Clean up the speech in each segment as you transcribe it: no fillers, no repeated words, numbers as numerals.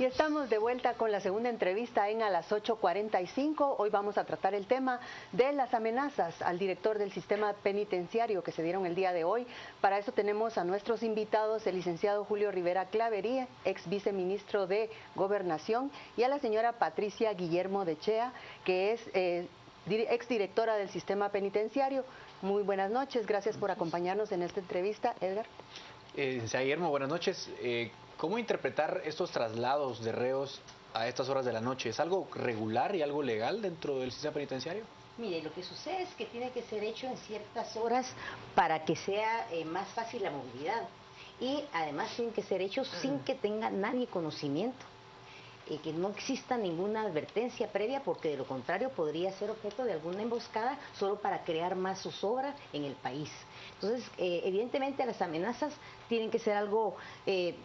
Y estamos de vuelta con la segunda entrevista en A las 8:45. Hoy vamos a tratar el tema de las amenazas al director del sistema penitenciario que se dieron el día de hoy. Para eso tenemos a nuestros invitados, el licenciado Julio Rivera Clavería, ex viceministro de Gobernación, y a la señora Patricia Guillermo de Chea, que es ex directora del sistema penitenciario. Muy buenas noches, gracias por acompañarnos en esta entrevista. Edgar. Licenciado Guillermo, buenas noches. ¿Cómo interpretar estos traslados de reos a estas horas de la noche? ¿Es algo regular y algo legal dentro del sistema penitenciario? Mire, lo que sucede es que tiene que ser hecho en ciertas horas para que sea más fácil la movilidad. Y además tiene que ser hecho sin que tenga nadie conocimiento. Que no exista ninguna advertencia previa, porque de lo contrario podría ser objeto de alguna emboscada solo para crear más zozobra en el país. Entonces, evidentemente las amenazas tienen que ser algo,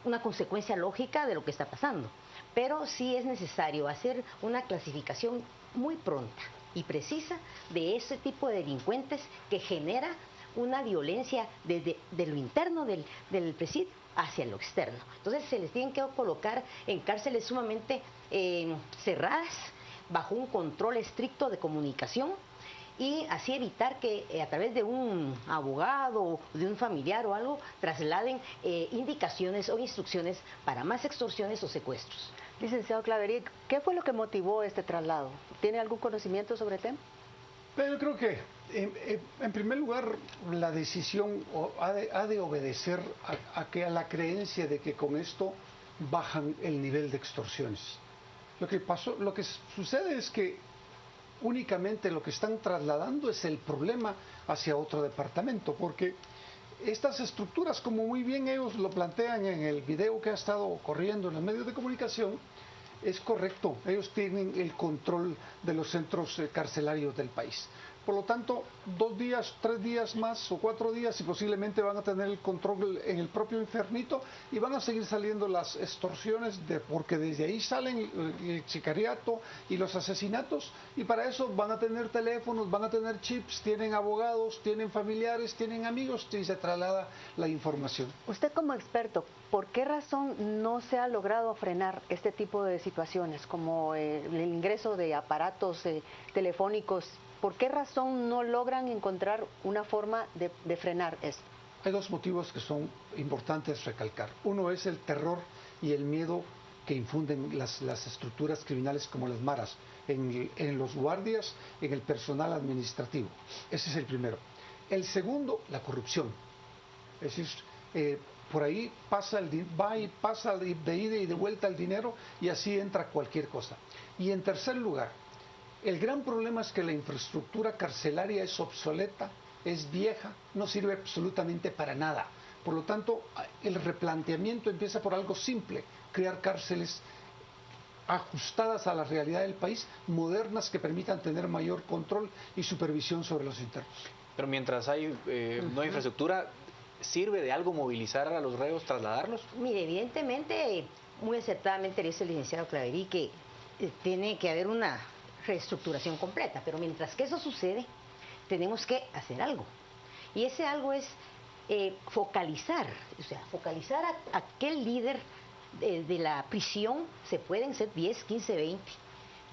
una consecuencia lógica de lo que está pasando, pero sí es necesario hacer una clasificación muy pronta y precisa de ese tipo de delincuentes que genera una violencia desde lo interno del presidio hacia lo externo. Entonces se les tienen que colocar en cárceles sumamente cerradas, bajo un control estricto de comunicación, y así evitar que a través de un abogado, de un familiar o algo, trasladen indicaciones o instrucciones para más extorsiones o secuestros. Licenciado Clavería, ¿qué fue lo que motivó este traslado? ¿Tiene algún conocimiento sobre el tema? Pero yo creo que, en primer lugar, la decisión ha de obedecer a la creencia de que con esto bajan el nivel de extorsiones. Lo que sucede es que únicamente lo que están trasladando es el problema hacia otro departamento, porque estas estructuras, como muy bien ellos lo plantean en el video que ha estado corriendo en los medios de comunicación, es correcto, ellos tienen el control de los centros carcelarios del país. Por lo tanto, 2 días, 3 días más o 4 días y posiblemente van a tener el control en el propio infernito, y van a seguir saliendo las extorsiones, porque desde ahí salen el sicariato y los asesinatos, y para eso van a tener teléfonos, van a tener chips, tienen abogados, tienen familiares, tienen amigos, y se traslada la información. Usted, como experto, ¿por qué razón no se ha logrado frenar este tipo de situaciones, como el ingreso de aparatos telefónicos? ¿Por qué razón no logran encontrar una forma de frenar esto? Hay 2 motivos que son importantes recalcar. Uno es el terror y el miedo que infunden las estructuras criminales como las maras en los guardias, en el personal administrativo. Ese es el primero. El segundo, la corrupción. Es decir, por ahí pasa pasa de ida y de vuelta el dinero, y así entra cualquier cosa. Y en tercer lugar, el gran problema es que la infraestructura carcelaria es obsoleta, es vieja, no sirve absolutamente para nada. Por lo tanto, el replanteamiento empieza por algo simple: crear cárceles ajustadas a la realidad del país, modernas, que permitan tener mayor control y supervisión sobre los internos. Pero mientras hay no hay infraestructura, ¿sirve de algo movilizar a los reos, trasladarlos? Mire, evidentemente, muy acertadamente dice el licenciado Claverí que tiene que haber una reestructuración completa, pero mientras que eso sucede, tenemos que hacer algo. Y ese algo es focalizar a aquel líder de la prisión. Se pueden ser 10, 15, 20,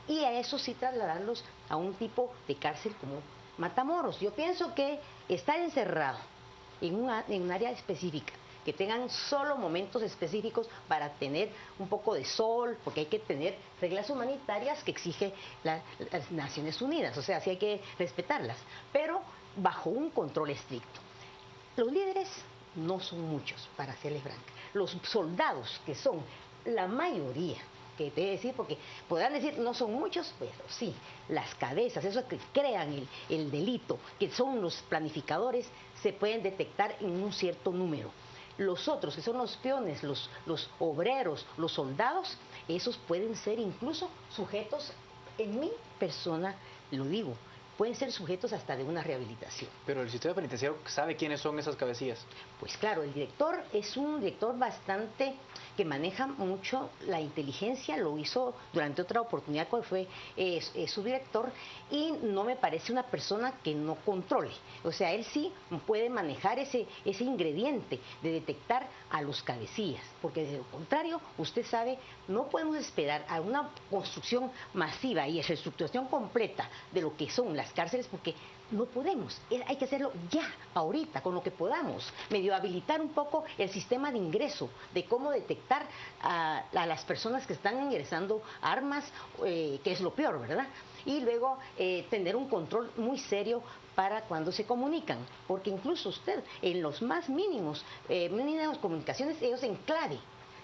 y a eso sí trasladarlos a un tipo de cárcel como Matamoros. Yo pienso que estar encerrado en un área específica, que tengan solo momentos específicos para tener un poco de sol, porque hay que tener reglas humanitarias que exige las Naciones Unidas, o sea, sí hay que respetarlas, pero bajo un control estricto. Los líderes no son muchos, para serles franca. Los soldados, que son la mayoría, que te voy a decir, porque podrán decir no son muchos, pero sí, las cabezas, esos que crean el delito, que son los planificadores, se pueden detectar en un cierto número. Los otros, que son los peones, los obreros, los soldados, esos pueden ser incluso sujetos, en mi persona lo digo, pueden ser sujetos hasta de una rehabilitación. Pero el sistema penitenciario sabe quiénes son esas cabecillas. Pues claro, el director es un director bastante que maneja mucho la inteligencia, lo hizo durante otra oportunidad cuando fue su director, y no me parece una persona que no controle. O sea, él sí puede manejar ese ingrediente de detectar a los cabecillas, porque de lo contrario, usted sabe, no podemos esperar a una construcción masiva y reestructuración completa de lo que son las cárceles, porque no podemos, hay que hacerlo ya, ahorita, con lo que podamos, medio habilitar un poco el sistema de ingreso, de cómo detectar a las personas que están ingresando armas, que es lo peor, ¿verdad? Y luego tener un control muy serio para cuando se comunican, porque incluso usted, en los más mínimas comunicaciones, ellos en clave,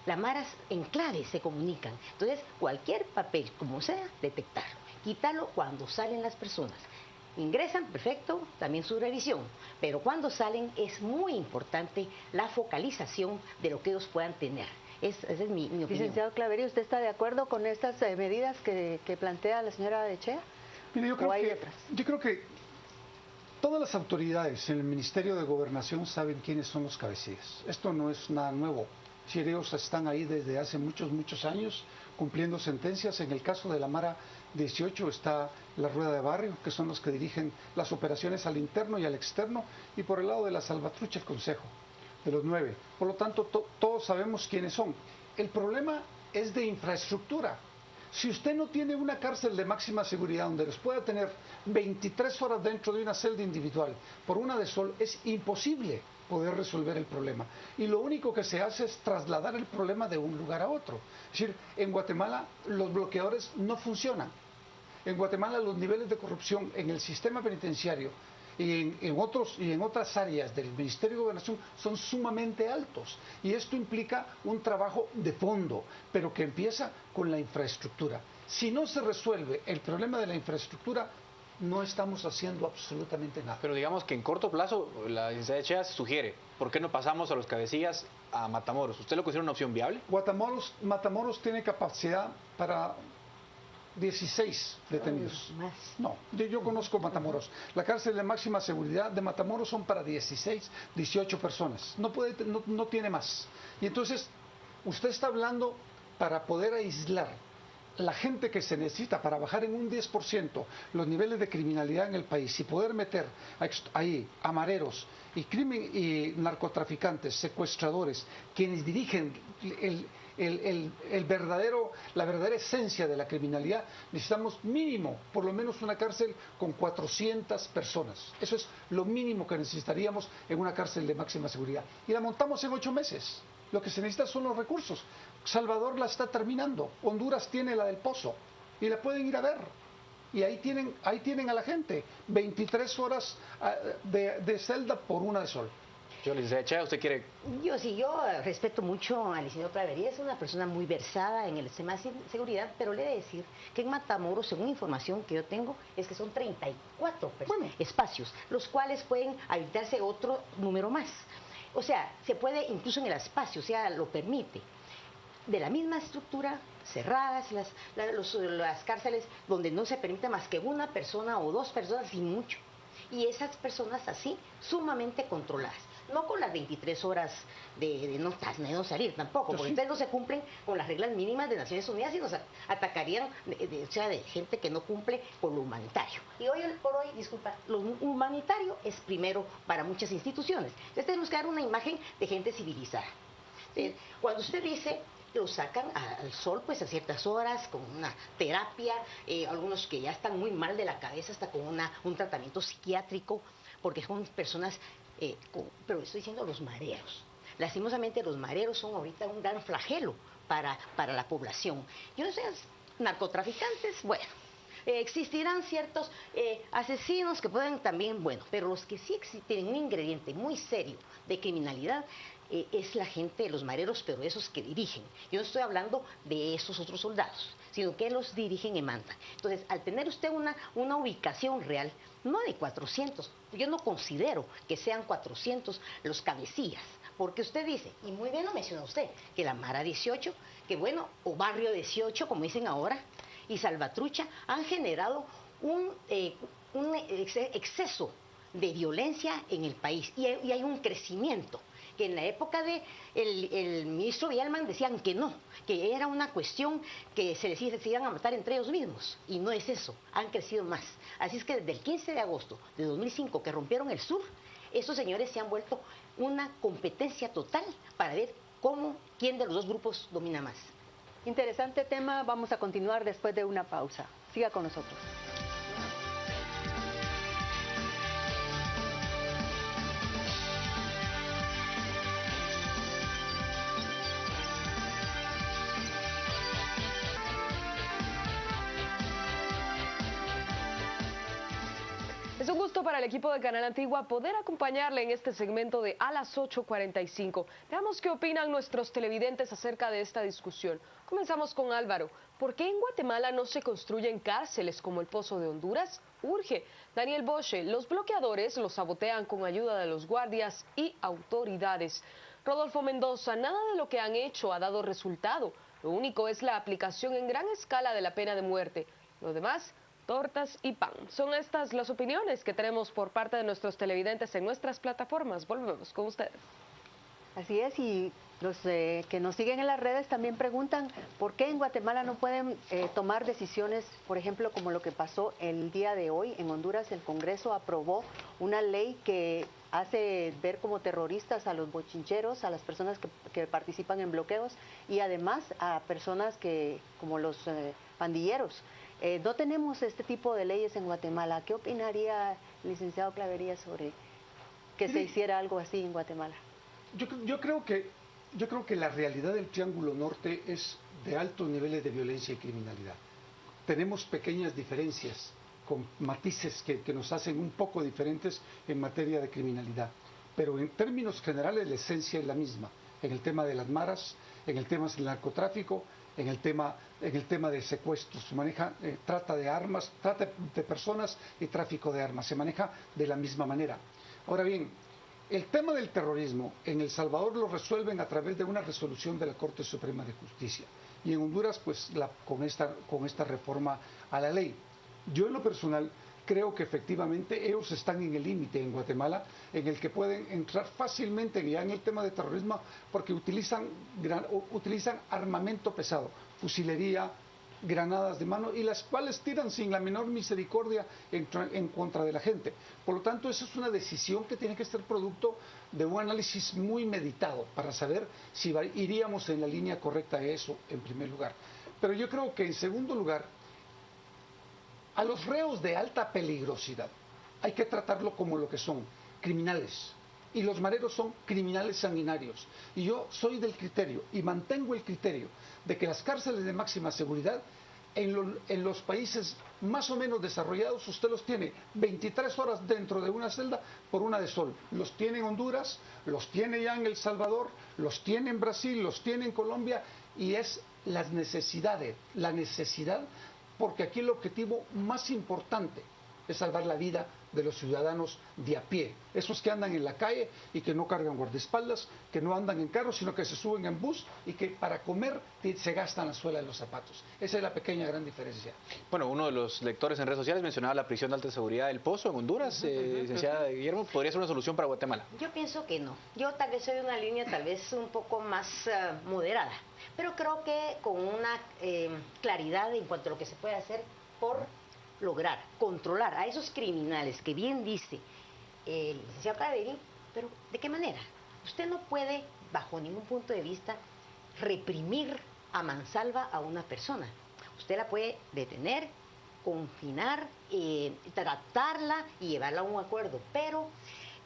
las maras en clave se comunican. Entonces, cualquier papel, como sea, detectarlo, quitarlo cuando salen las personas. Ingresan, perfecto, también su revisión, pero cuando salen es muy importante la focalización de lo que ellos puedan tener. Esa es mi opinión. Licenciado Clavería, ¿usted está de acuerdo con estas medidas que plantea la señora Adechea? Mire, yo ¿O hay otras? creo que todas las autoridades en el Ministerio de Gobernación saben quiénes son los cabecillas. Esto no es nada nuevo. Si ellos están ahí desde hace muchos años cumpliendo sentencias. En el caso de la Mara 18 está la Rueda de Barrio, que son los que dirigen las operaciones al interno y al externo, y por el lado de la Salvatrucha el Consejo de los 9. Por lo tanto, todos sabemos quiénes son. El problema es de infraestructura. Si usted no tiene una cárcel de máxima seguridad donde los pueda tener 23 horas dentro de una celda individual por una de sol, es imposible poder resolver el problema. Y lo único que se hace es trasladar el problema de un lugar a otro. Es decir, en Guatemala los bloqueadores no funcionan. En Guatemala los niveles de corrupción en el sistema penitenciario y en otras áreas del Ministerio de Gobernación son sumamente altos. Y esto implica un trabajo de fondo, pero que empieza con la infraestructura. Si no se resuelve el problema de la infraestructura, no estamos haciendo absolutamente nada. Pero digamos que en corto plazo, la licenciada Adechea sugiere, ¿por qué no pasamos a los cabecillas a Matamoros? ¿Usted lo considera una opción viable? Matamoros tiene capacidad para 16 detenidos. Más. No, yo conozco Matamoros. La cárcel de máxima seguridad de Matamoros son para 16, 18 personas. No tiene más. Y entonces, usted está hablando para poder aislar la gente que se necesita para bajar en un 10% los niveles de criminalidad en el país y poder meter ahí a mareros y narcotraficantes, secuestradores, quienes dirigen la verdadera esencia de la criminalidad, necesitamos mínimo, por lo menos una cárcel con 400 personas. Eso es lo mínimo que necesitaríamos en una cárcel de máxima seguridad. Y la montamos en 8 meses. Lo que se necesita son los recursos. Salvador la está terminando. Honduras tiene la del Pozo. Y la pueden ir a ver. Y ahí tienen a la gente. 23 horas de celda por una de sol. Yo, licenciada Adechea, ¿usted quiere...? Yo respeto mucho al licenciado Clavería, es una persona muy versada en el sistema de seguridad, pero le he de decir que en Matamoros, según información que yo tengo, es que son 34 espacios, los cuales pueden habilitarse otro número más. O sea, se puede incluso en el espacio, o sea, lo permite. De la misma estructura, cerradas las cárceles donde no se permite más que una persona o 2 personas y mucho. Y esas personas así, sumamente controladas. No con las 23 horas de no salir tampoco, porque entonces no se cumplen con las reglas mínimas de Naciones Unidas y nos atacarían de gente que no cumple con lo humanitario. Y hoy por hoy, disculpa, lo humanitario es primero para muchas instituciones. Entonces tenemos que dar una imagen de gente civilizada. Cuando usted dice, lo sacan al sol pues a ciertas horas con una terapia, algunos que ya están muy mal de la cabeza hasta con un tratamiento psiquiátrico, porque son personas, pero estoy diciendo los mareros. Lastimosamente los mareros son ahorita un gran flagelo para la población. Yo no sé, narcotraficantes, bueno, existirán ciertos asesinos que pueden también, bueno, pero los que sí tienen un ingrediente muy serio de criminalidad es la gente, los mareros, pero esos que dirigen. Yo no estoy hablando de esos otros soldados, sino que los dirigen y mandan. Entonces, al tener usted una ubicación real, no de 400, yo no considero que sean 400 los cabecillas, porque usted dice, y muy bien lo menciona usted, que la Mara 18, que bueno, o Barrio 18, como dicen ahora, y Salvatrucha, han generado un exceso de violencia en el país y hay un crecimiento. Que en la época de el ministro Villalman decían que no, que era una cuestión que se iban a matar entre ellos mismos, y no es eso, han crecido más. Así es que desde el 15 de agosto de 2005 que rompieron el sur, esos señores se han vuelto una competencia total para ver quién de los dos grupos domina más. Interesante tema, vamos a continuar después de una pausa. Siga con nosotros. Es un gusto para el equipo de Canal Antigua poder acompañarle en este segmento de A las 8:45. Veamos qué opinan nuestros televidentes acerca de esta discusión. Comenzamos con Álvaro. ¿Por qué en Guatemala no se construyen cárceles como el Pozo de Honduras? Urge. Daniel Boche, los bloqueadores los sabotean con ayuda de los guardias y autoridades. Rodolfo Mendoza, nada de lo que han hecho ha dado resultado. Lo único es la aplicación en gran escala de la pena de muerte. Lo demás, tortas y pan. Son estas las opiniones que tenemos por parte de nuestros televidentes en nuestras plataformas. Volvemos con ustedes. Así es, y los que nos siguen en las redes también preguntan por qué en Guatemala no pueden tomar decisiones, por ejemplo, como lo que pasó el día de hoy en Honduras. El Congreso aprobó una ley que hace ver como terroristas a los bochincheros, a las personas que participan en bloqueos y además a personas como los pandilleros. No tenemos este tipo de leyes en Guatemala. ¿Qué opinaría el licenciado Clavería sobre que se hiciera algo así en Guatemala? Yo creo que la realidad del Triángulo Norte es de altos niveles de violencia y criminalidad. Tenemos pequeñas diferencias con matices que nos hacen un poco diferentes en materia de criminalidad, pero en términos generales la esencia es la misma, en el tema de las maras, en el tema del narcotráfico, en el tema de secuestros. Se maneja trata de armas, trata de personas y tráfico de armas, se maneja de la misma manera. Ahora bien, el tema del terrorismo en El Salvador lo resuelven a través de una resolución de la Corte Suprema de Justicia y en Honduras pues con esta reforma a la ley. Yo en lo personal creo que efectivamente ellos están en el límite en Guatemala en el que pueden entrar fácilmente ya en el tema de terrorismo porque utilizan armamento pesado, fusilería, granadas de mano y las cuales tiran sin la menor misericordia en contra de la gente. Por lo tanto, esa es una decisión que tiene que ser producto de un análisis muy meditado para saber si iríamos en la línea correcta de eso en primer lugar. Pero yo creo que en segundo lugar, a los reos de alta peligrosidad hay que tratarlo como lo que son, criminales. Y los mareros son criminales sanguinarios. Y yo soy del criterio y mantengo el criterio de que las cárceles de máxima seguridad en los países más o menos desarrollados usted los tiene 23 horas dentro de una celda por una de sol. Los tiene en Honduras, los tiene ya en El Salvador, los tiene en Brasil, los tiene en Colombia y es la necesidad porque aquí el objetivo más importante es salvar la vida de los ciudadanos de a pie, esos que andan en la calle y que no cargan guardaespaldas, que no andan en carro, sino que se suben en bus y que para comer se gastan la suela de los zapatos. Esa es la pequeña gran diferencia. Bueno, uno de los lectores en redes sociales mencionaba la prisión de alta seguridad del Pozo en Honduras, licenciada Guillermo, ¿podría ser una solución para Guatemala? Yo pienso que no. Yo tal vez soy de una línea tal vez un poco más moderada, pero creo que con una claridad en cuanto a lo que se puede hacer por lograr controlar a esos criminales que bien dice el licenciado Clavería, pero ¿de qué manera? Usted no puede, bajo ningún punto de vista, reprimir a mansalva a una persona. Usted la puede detener, confinar, tratarla y llevarla a un acuerdo. Pero,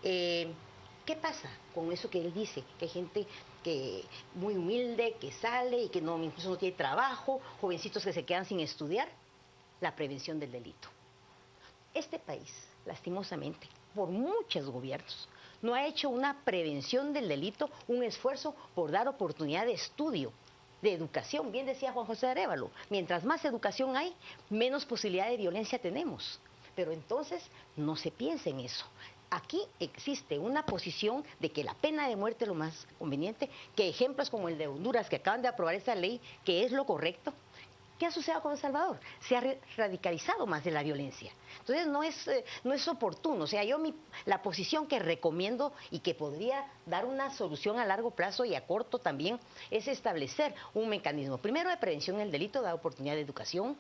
¿qué pasa con eso que él dice? Que hay gente que muy humilde, que sale y que no, incluso no tiene trabajo, jovencitos que se quedan sin estudiar. La prevención del delito. Este país, lastimosamente, por muchos gobiernos, no ha hecho una prevención del delito, un esfuerzo por dar oportunidad de estudio, de educación. Bien decía Juan José Arévalo, mientras más educación hay, menos posibilidad de violencia tenemos. Pero entonces no se piensa en eso. Aquí existe una posición de que la pena de muerte es lo más conveniente, que ejemplos como el de Honduras, que acaban de aprobar esta ley, que es lo correcto, ¿Qué ha sucedido con El Salvador? Se ha radicalizado más de la violencia. Entonces no es oportuno. O sea, la posición que recomiendo y que podría dar una solución a largo plazo y a corto también es establecer un mecanismo, primero de prevención del delito, dar oportunidad de educación,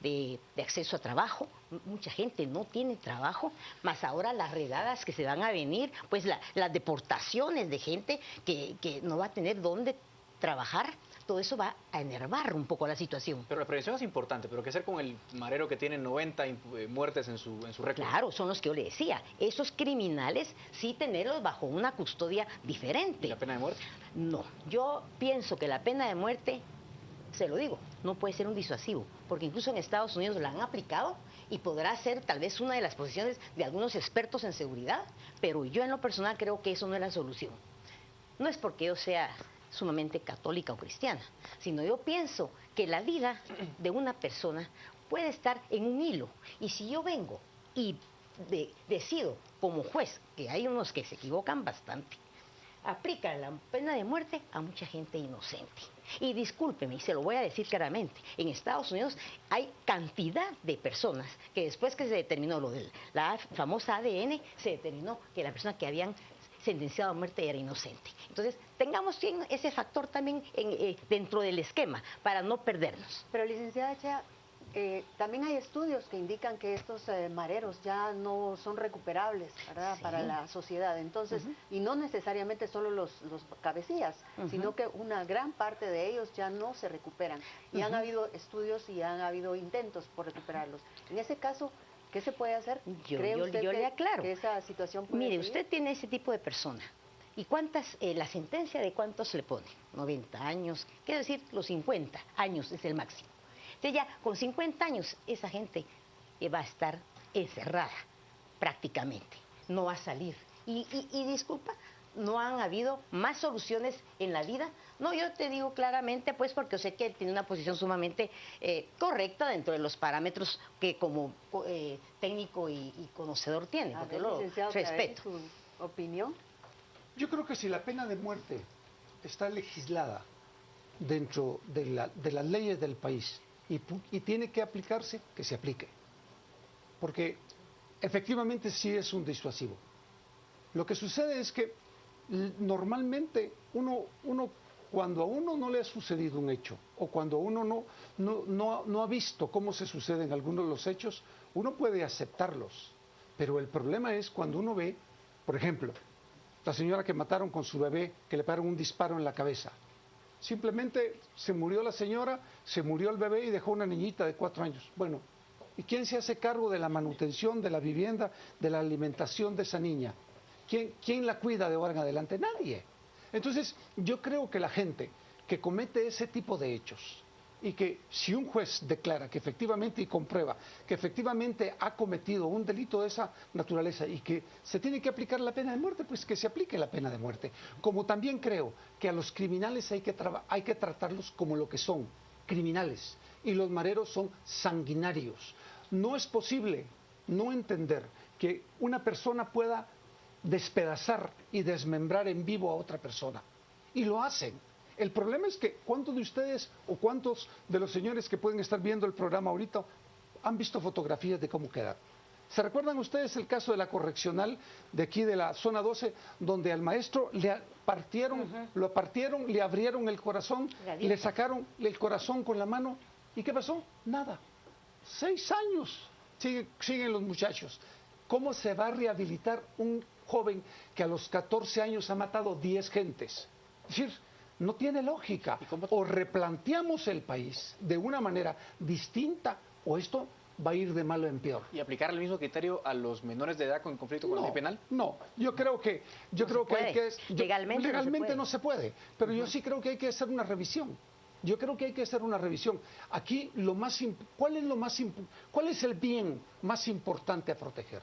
de acceso a trabajo. Mucha gente no tiene trabajo, más ahora las redadas que se van a venir, pues las deportaciones de gente que no va a tener dónde trabajar. Todo eso va a enervar un poco la situación. Pero la prevención es importante, pero ¿qué hacer con el marero que tiene 90 muertes en su récord? Claro, son los que yo le decía. Esos criminales sí tenerlos bajo una custodia diferente. ¿Y la pena de muerte? No, yo pienso que la pena de muerte, se lo digo, no puede ser un disuasivo, porque incluso en Estados Unidos la han aplicado y podrá ser tal vez una de las posiciones de algunos expertos en seguridad, pero yo en lo personal creo que eso no es la solución. No es porque yo sea sumamente católica o cristiana, sino yo pienso que la vida de una persona puede estar en un hilo, y si yo vengo y decido como juez, que hay unos que se equivocan bastante, aplica la pena de muerte a mucha gente inocente. Y discúlpeme, y se lo voy a decir claramente, en Estados Unidos hay cantidad de personas que después que se determinó lo de la famosa ADN, se determinó que la persona que habían sentenciado a muerte era inocente. Entonces, tengamos ese factor también dentro del esquema para no perdernos. Pero licenciada Chea, también hay estudios que indican que estos mareros ya no son recuperables, ¿verdad? Sí. Para la sociedad. Entonces, y no necesariamente solo los cabecillas, sino que una gran parte de ellos ya no se recuperan. Y han habido estudios y han habido intentos por recuperarlos. En ese caso, ¿qué se puede hacer? ¿Cree usted yo le aclaro. que esa situación puede Mire, seguir? usted tiene ese tipo de persona. ¿Y la sentencia de cuántos le pone? 90 años, quiero decir, los 50 años es el máximo. Entonces ya con 50 años esa gente va a estar encerrada prácticamente, no va a salir. Y disculpa, no han habido más soluciones en la vida. No, yo te digo claramente, pues porque sé que él tiene una posición sumamente correcta dentro de los parámetros que como técnico y conocedor tiene, porque yo lo respeto. ¿Su opinión? Yo creo que si la pena de muerte está legislada dentro de las leyes del país y tiene que aplicarse, que se aplique. Porque efectivamente sí es un disuasivo. Lo que sucede es que normalmente cuando a uno no le ha sucedido un hecho o cuando uno no ha visto cómo se suceden algunos de los hechos, uno puede aceptarlos. Pero el problema es cuando uno ve, por ejemplo, la señora que mataron con su bebé, que le pegaron un disparo en la cabeza. Simplemente se murió la señora, se murió el bebé y dejó una niñita de 4 años. Bueno, ¿y quién se hace cargo de la manutención, de la vivienda, de la alimentación de esa niña? ¿Quién la cuida de ahora en adelante? Nadie. Entonces, yo creo que la gente que comete ese tipo de hechos y que si un juez declara que efectivamente y comprueba que efectivamente ha cometido un delito de esa naturaleza y que se tiene que aplicar la pena de muerte, pues que se aplique la pena de muerte. Como también creo que a los criminales hay que tratarlos como lo que son, criminales, y los mareros son sanguinarios. No es posible no entender que una persona pueda despedazar y desmembrar en vivo a otra persona, y lo hacen. El problema es que ¿cuántos de ustedes o cuántos de los señores que pueden estar viendo el programa ahorita han visto fotografías de cómo quedan? ¿Se recuerdan ustedes el caso de la correccional de aquí de la zona 12, donde al maestro lo partieron, le abrieron el corazón, le sacaron el corazón con la mano? ¿Y qué pasó? Nada. 6 años siguen los muchachos. ¿Cómo se va a rehabilitar un joven que a los 14 años ha matado 10 gentes? Es decir, no tiene lógica. O replanteamos el país de una manera distinta o esto va a ir de malo en peor. ¿Y aplicar el mismo criterio a los menores de edad con conflicto con la ley penal? No, yo creo que hay que... Legalmente no se puede, pero yo sí creo que hay que hacer una revisión. Yo creo que hay que hacer una revisión. Aquí ¿cuál es el bien más importante a proteger?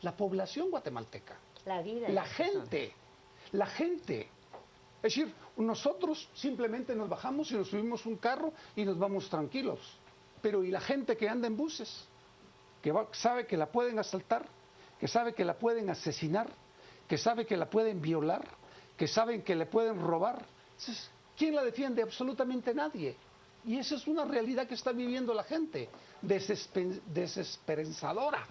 La población guatemalteca. La vida. La gente. Es decir, nosotros simplemente nos bajamos y nos subimos un carro y nos vamos tranquilos. Pero ¿y la gente que anda en buses? Que sabe que la pueden asaltar, que sabe que la pueden asesinar, que sabe que la pueden violar, que saben que le pueden robar. Entonces, ¿quién la defiende? Absolutamente nadie. Y esa es una realidad que está viviendo la gente, desesperanzadora.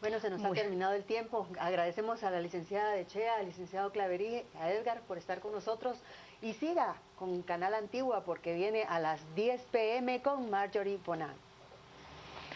Bueno, se nos ha terminado el tiempo. Agradecemos a la licenciada de Chea, al licenciado Claverí, a Edgar por estar con nosotros. Y siga con Canal Antigua porque viene a las 10 p.m. con Marjorie Bonan.